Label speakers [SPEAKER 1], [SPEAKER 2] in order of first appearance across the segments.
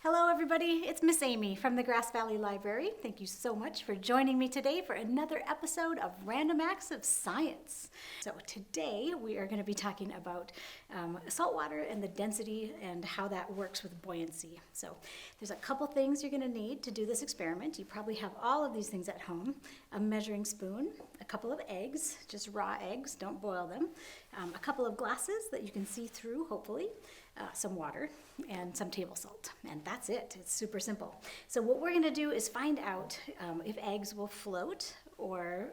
[SPEAKER 1] Hello everybody, it's Miss Amy from the Grass Valley Library. Thank you so much for joining me today for another episode of Random Acts of Science. So today we are going to be talking about saltwater and the density and how that works with buoyancy. So there's a couple things you're going to need to do this experiment. You probably have all of these things at home. A measuring spoon, a couple of eggs, just raw eggs, don't boil them, a couple of glasses that you can see through, hopefully, some water, and some table salt. And that's it. It's super simple. So what we're going to do is find out if eggs will float or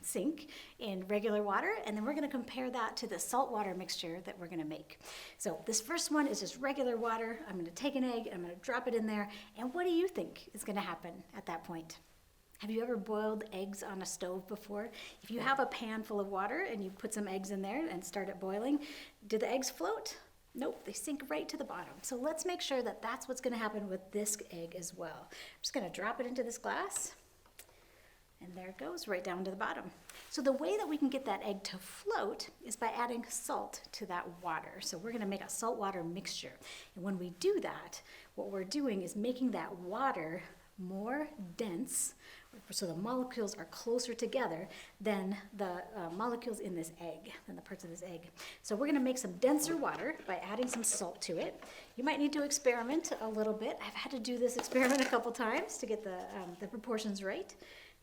[SPEAKER 1] sink in regular water, and then we're going to compare that to the saltwater mixture that we're going to make. So this first one is just regular water. I'm going to take an egg, I'm going to drop it in there, and what do you think is going to happen at that point? Have you ever boiled eggs on a stove before? If you have a pan full of water and you put some eggs in there and start it boiling, do the eggs float? Nope, they sink right to the bottom. So let's make sure that that's what's going to happen with this egg as well. I'm just going to drop it into this glass, and there it goes, right down to the bottom. So the way that we can get that egg to float is by adding salt to that water. So we're going to make a saltwater mixture. And when we do that, what we're doing is making that water more dense, so the molecules are closer together than the molecules in this egg, than the parts of this egg. So we're going to make some denser water by adding some salt to it. You might need to experiment a little bit. I've had to do this experiment a couple times to get the proportions right,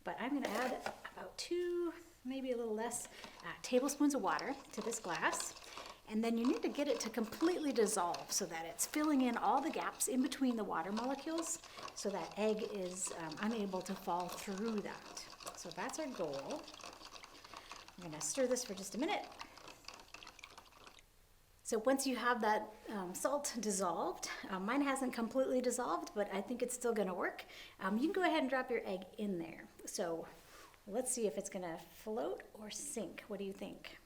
[SPEAKER 1] but I'm going to add about 2, maybe a little less, tablespoons of water to this glass. And then you need to get it to completely dissolve so that it's filling in all the gaps in between the water molecules so that egg is unable to fall through that. So that's our goal. I'm going to stir this for just a minute. So once you have that salt dissolved, mine hasn't completely dissolved, but I think it's still going to work. You can go ahead and drop your egg in there. So let's see if it's going to float or sink. What do you think?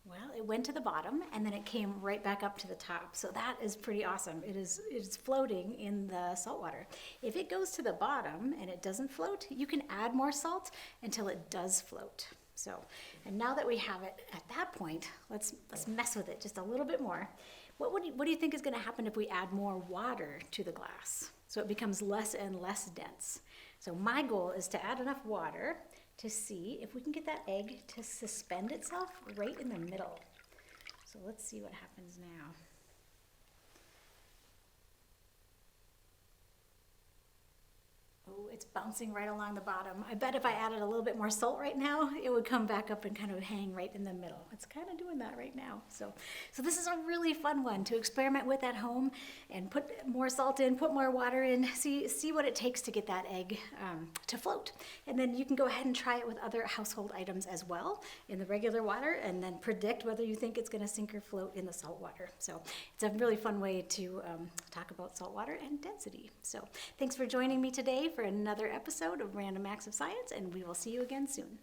[SPEAKER 1] Well, it went to the bottom and then it came right back up to the top. So that is pretty awesome. It's floating in the salt water. If it goes to the bottom and it doesn't float, you can add more salt until it does float. So, and now that we have it at that point, let's mess with it just a little bit more. What do you think is going to happen if we add more water to the glass? So it becomes less and less dense. So my goal is to add enough water to see if we can get that egg to suspend itself right in the middle. So let's see what happens now. Oh, it's bouncing right along the bottom. I bet if I added a little bit more salt right now, it would come back up and kind of hang right in the middle. It's kind of doing that right now. So this is a really fun one to experiment with at home and put more salt in, put more water in, see what it takes to get that egg to float. And then you can go ahead and try it with other household items as well in the regular water and then predict whether you think it's going to sink or float in the salt water. So it's a really fun way to talk about saltwater and density. So thanks for joining me today for another episode of Random Acts of Science, and we will see you again soon.